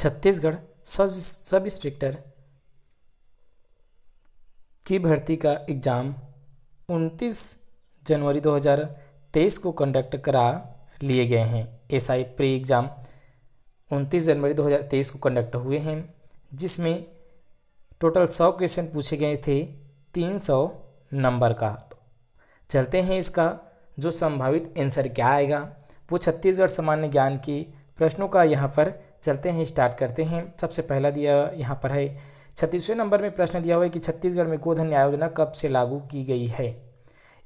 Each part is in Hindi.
छत्तीसगढ़ सब इंस्पेक्टर की भर्ती का एग्ज़ाम 29 जनवरी 2023 को कंडक्ट करा लिए गए हैं। एसआई प्री एग्ज़ाम 29 जनवरी 2023 को कंडक्ट हुए हैं, जिसमें टोटल 100 क्वेश्चन पूछे गए थे 300 नंबर का। तो चलते हैं इसका जो संभावित आंसर क्या आएगा वो छत्तीसगढ़ सामान्य ज्ञान के प्रश्नों का यहाँ पर चलते हैं, स्टार्ट करते हैं। सबसे पहला दिया यहाँ पर है 36वें नंबर में प्रश्न दिया हुआ है कि छत्तीसगढ़ में गोधन न्याय योजना कब से लागू की गई है।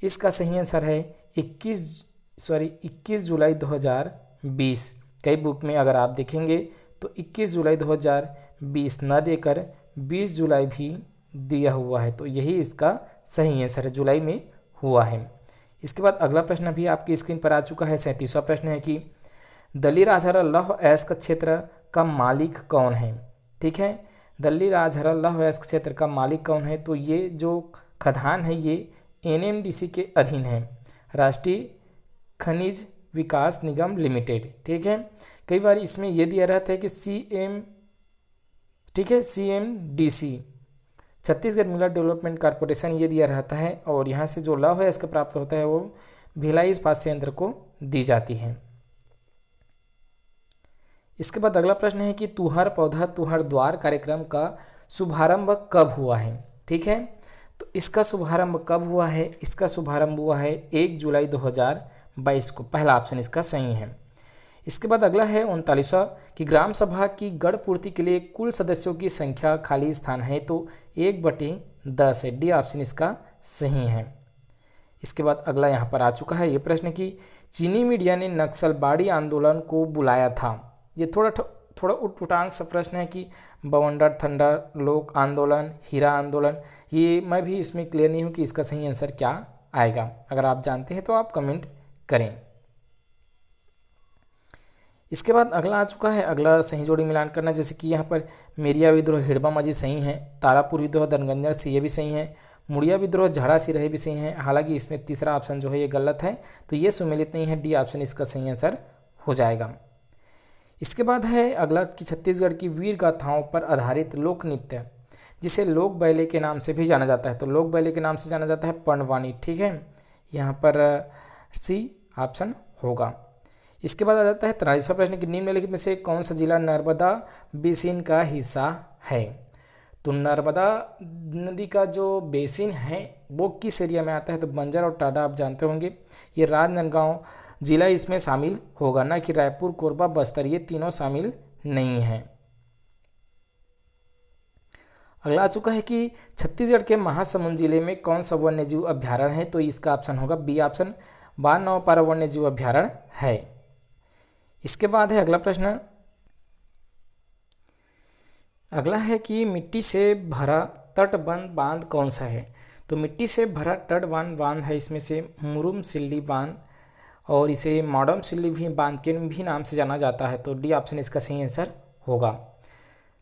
इसका सही आंसर है 21 जुलाई 2020। कई बुक में अगर आप देखेंगे तो 21 जुलाई 2020 न देकर 20 जुलाई भी दिया हुआ है, तो यही इसका सही आंसर है, जुलाई में हुआ है। इसके बाद अगला प्रश्न भी आपकी स्क्रीन पर आ चुका है। 37वां प्रश्न है कि दल्ली राजहरा लौह अयस्क क्षेत्र का मालिक कौन है। ठीक है, दल्ली राजहरा लौह अयस्क क्षेत्र का मालिक कौन है, तो ये जो खदान है ये एनएमडीसी के अधीन है, राष्ट्रीय खनिज विकास निगम लिमिटेड। ठीक है, कई बार इसमें ये दिया रहता है कि CMDC Chhattisgarh mineral development corporation ये दिया रहता है, और यहाँ से जो लौह अयस्क प्राप्त होता है वो भिलाई इस्पात संयंत्र को दी जाती है। इसके बाद अगला प्रश्न है कि तुहर पौधा तुहर द्वार कार्यक्रम का शुभारंभ कब हुआ है। ठीक है, तो इसका शुभारंभ कब हुआ है, इसका शुभारंभ हुआ है 1 जुलाई 2022 को, पहला ऑप्शन इसका सही है। इसके बाद अगला है 39वां कि ग्राम सभा की गढ़ पूर्ति के लिए कुल सदस्यों की संख्या खाली स्थान है, तो 1/10 है, डी ऑप्शन इसका सही है। इसके बाद अगला यहाँ पर आ चुका है ये प्रश्न कि चीनी मीडिया ने नक्सलबाड़ी आंदोलन को बुलाया था। ये थोड़ा उटपुटांग सा प्रश्न है कि बवंडर थंडर लोक आंदोलन हीरा आंदोलन, ये मैं भी इसमें क्लियर नहीं हूँ कि इसका सही आंसर क्या आएगा। अगर आप जानते हैं तो आप कमेंट करें। इसके बाद अगला आ चुका है, अगला सही जोड़ी मिलान करना, जैसे कि यहाँ पर मेरिया विद्रोह हिड़बा माझी सही है, तारापुर विद्रोह दनगंजर सी ये भी सही है, मुड़िया विद्रोह झाड़ा सी रहे भी सही है। हालांकि इसमें तीसरा ऑप्शन जो है ये गलत है, तो ये सुमेलित नहीं है, डी ऑप्शन इसका सही आंसर हो जाएगा। इसके बाद है अगला कि छत्तीसगढ़ की वीर गाथाओं पर आधारित लोक नृत्य जिसे लोक बैले के नाम से भी जाना जाता है, तो लोक बैले के नाम से जाना जाता है पंडवानी। ठीक है, यहाँ पर सी ऑप्शन होगा। इसके बाद आ जाता है 43वां प्रश्न कि निम्नलिखित में से कौन सा जिला नर्मदा बेसिन का हिस्सा है। तो नर्मदा नदी का जो बेसिन है वो किस एरिया में आता है, तो बंजर और टाडा आप जानते होंगे। ये राजनांदगांव जिला इसमें शामिल होगा, ना कि रायपुर कोरबा बस्तर, ये तीनों शामिल नहीं हैं। अगला आ चुका है कि छत्तीसगढ़ के महासमुंद जिले में कौन सा वन्यजीव अभ्यारण्य है, तो इसका ऑप्शन होगा बी ऑप्शन, बाननौपारा वन्यजीव अभ्यारण्य है। इसके बाद है अगला प्रश्न, अगला है कि मिट्टी से भरा तटबंध बांध कौन सा है। तो मिट्टी से भरा तटबंध बांध है इसमें से मुरुम सिल्ली बांध, और इसे मॉडम सिल्ली भी बांध के भी नाम से जाना जाता है, तो डी ऑप्शन इसका सही आंसर होगा।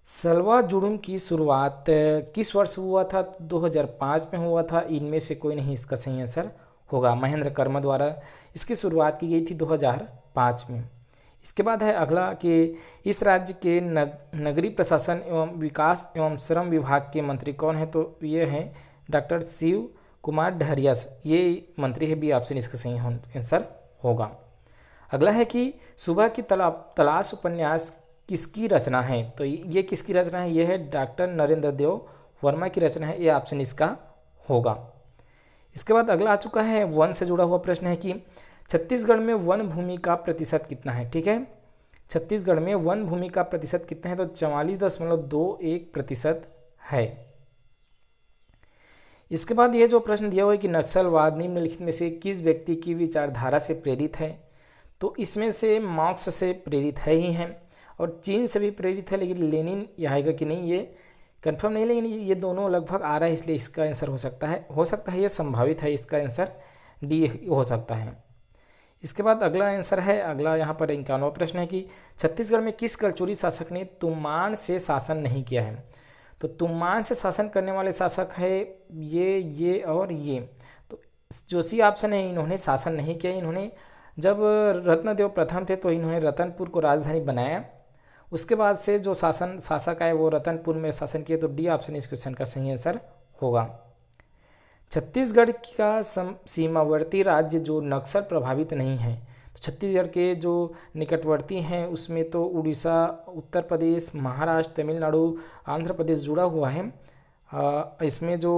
सलवा जुड़ूम की शुरुआत किस वर्ष हुआ था, 2005 में हुआ था, इनमें से कोई नहीं इसका सही आंसर होगा। महेंद्र कर्मा द्वारा इसकी शुरुआत की गई थी 2005 में। इसके बाद है अगला कि इस राज्य के नगरीय प्रशासन एवं विकास एवं श्रम विभाग के मंत्री कौन है, तो ये हैं डॉक्टर शिव कुमार डहरिया, ये मंत्री है, बी ऑप्शन इसका सही आंसर होगा। अगला है कि सुबह की तलाश उपन्यास किसकी रचना है, तो ये किसकी रचना है, ये है डॉक्टर नरेंद्र देव वर्मा की रचना है, ये ऑप्शन इसका होगा। इसके बाद अगला आ चुका है वन से जुड़ा हुआ प्रश्न है कि छत्तीसगढ़ में वन भूमि का प्रतिशत कितना है। ठीक है, छत्तीसगढ़ में वन भूमि का प्रतिशत कितना है, तो 44.21% है। इसके बाद ये जो प्रश्न दिया हुआ है कि नक्सलवाद निम्नलिखित में से किस व्यक्ति की विचारधारा से प्रेरित है, तो इसमें से मार्क्स से प्रेरित है ही है, और चीन से भी प्रेरित है, लेकिन लेनिन ये आएगा कि नहीं ये कंफर्म नहीं, लेकिन ये दोनों लगभग आ रहा है, इसलिए इसका आंसर हो सकता है ये संभावित है, इसका आंसर डी हो सकता है। इसके बाद अगला आंसर है, अगला यहाँ पर 51वां प्रश्न है कि छत्तीसगढ़ में किस कलचुरी शासक ने तुमान से शासन नहीं किया है। तो तुमान से शासन करने वाले शासक है ये और ये, तो जो सी ऑप्शन है इन्होंने शासन नहीं किया। इन्होंने जब रत्नदेव प्रथम थे तो इन्होंने रतनपुर को राजधानी बनाया, उसके बाद से जो शासक आए वो रतनपुर में शासन किए, तो डी ऑप्शन इस क्वेश्चन का सही आंसर होगा। छत्तीसगढ़ का सीमावर्ती राज्य जो नक्सल प्रभावित नहीं है, तो छत्तीसगढ़ के जो निकटवर्ती हैं उसमें तो उड़ीसा, उत्तर प्रदेश, महाराष्ट्र, तमिलनाडु, आंध्र प्रदेश जुड़ा हुआ है। इसमें जो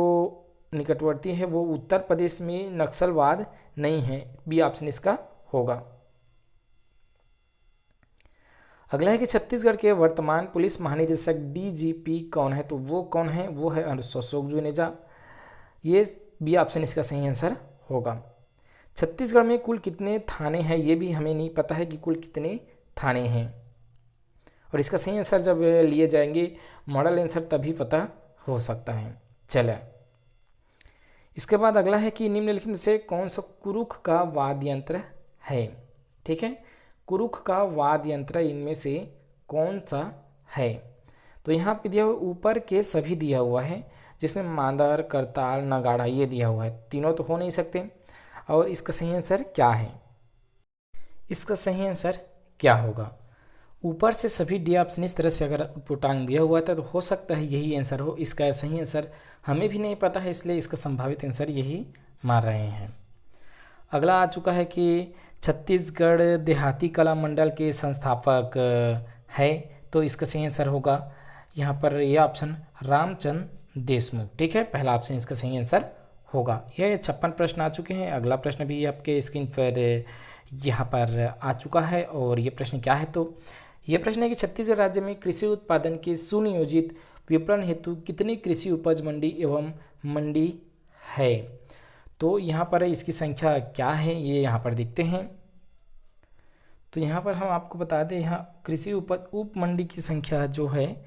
निकटवर्ती है वो उत्तर प्रदेश में नक्सलवाद नहीं है, बी ऑप्शन इसका होगा। अगला है कि छत्तीसगढ़ के वर्तमान पुलिस महानिदेशक डीजीपी कौन है, तो वो कौन है, वो है अशोक जुनेजा। ये बी ऑप्शन इसका सही आंसर होगा। छत्तीसगढ़ में कुल कितने थाने हैं, ये भी हमें नहीं पता है कि कुल कितने थाने हैं, और इसका सही आंसर जब लिए जाएंगे मॉडल आंसर तभी पता हो सकता है। चले इसके बाद अगला है कि निम्नलिखित में से कौन सा कुरुख का वाद्य यंत्र है। ठीक है, कुरुख का वाद्य यंत्र इनमें से कौन सा है, तो यहाँ पे दिया हुआ ऊपर के सभी दिया हुआ है, जिसमें मांदर, करताल, नगाड़ा ये दिया हुआ है, तीनों तो हो नहीं सकते। और इसका सही आंसर क्या है, इसका सही आंसर क्या होगा, ऊपर से सभी डी ऑप्शन इस तरह से अगर पुटांग दिया हुआ था तो हो सकता है यही आंसर हो। इसका सही आंसर हमें भी नहीं पता है, इसलिए इसका संभावित आंसर यही मान रहे हैं। अगला आ चुका है कि छत्तीसगढ़ देहाती कला मंडल के संस्थापक है, तो इसका सही आंसर होगा यहाँ पर यह ऑप्शन रामचंद्र देशमुख। ठीक है, पहला ऑप्शन इसका सही आंसर होगा। यह 56 प्रश्न आ चुके हैं। अगला प्रश्न भी आपके स्क्रीन पर यहाँ पर आ चुका है, और ये प्रश्न क्या है, तो ये प्रश्न है कि छत्तीसगढ़ राज्य में कृषि उत्पादन के सुनियोजित विपणन हेतु कितनी कृषि उपज मंडी एवं मंडी है, तो यहाँ पर इसकी संख्या क्या है ये यहाँ पर देखते हैं। तो यहाँ पर हम आपको बता दें, यहाँ कृषि उपज उप मंडी की संख्या जो है,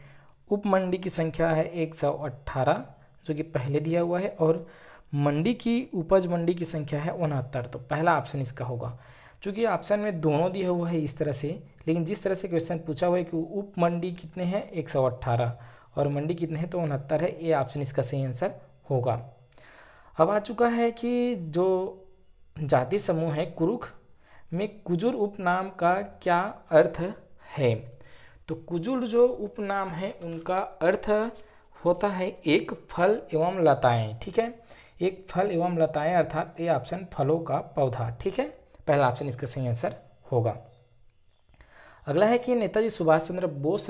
उप मंडी की संख्या है 118 जो कि पहले दिया हुआ है, और मंडी की उपज मंडी की संख्या है 69, तो पहला ऑप्शन इसका होगा। चूँकि ऑप्शन में दोनों दिया हुआ है इस तरह से, लेकिन जिस तरह से क्वेश्चन पूछा हुआ है कि उप मंडी कितने हैं 118 और मंडी कितने हैं तो 69 है, ये ऑप्शन इसका सही आंसर होगा। अब आ चुका है कि जो जाति समूह है कुरुख में कुजुर उपनाम का क्या अर्थ है, तो कुजुर जो उपनाम है उनका अर्थ होता है एक फल एवं लताएं। ठीक है, एक फल एवं लताएं अर्थात ये ऑप्शन फलों का पौधा। ठीक है, पहला ऑप्शन इसका सही आंसर होगा। अगला है कि नेताजी सुभाष चंद्र बोस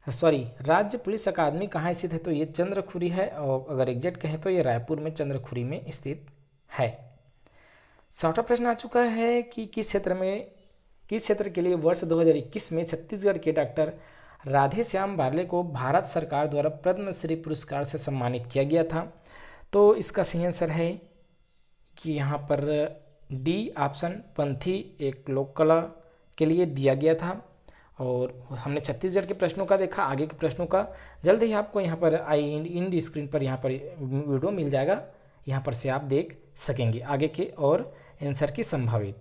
राज्य पुलिस अकादमी कहाँ स्थित है, तो ये चंद्रखुरी है, और अगर एग्जैक्ट कहें तो ये रायपुर में चंद्रखुरी में स्थित है। 60वां प्रश्न आ चुका है कि किस क्षेत्र के लिए वर्ष 2021 में छत्तीसगढ़ के डॉक्टर राधेश्याम बारले को भारत सरकार द्वारा पद्मश्री पुरस्कार से सम्मानित किया गया था, तो इसका सही आंसर है कि यहाँ पर डी ऑप्शन पंथी एक लोक कला के लिए दिया गया था। और हमने छत्तीसगढ़ के प्रश्नों का देखा, आगे के प्रश्नों का जल्द ही आपको यहाँ पर इन स्क्रीन पर यहाँ पर वीडियो मिल जाएगा, यहाँ पर से आप देख सकेंगे आगे के और आंसर की संभावित।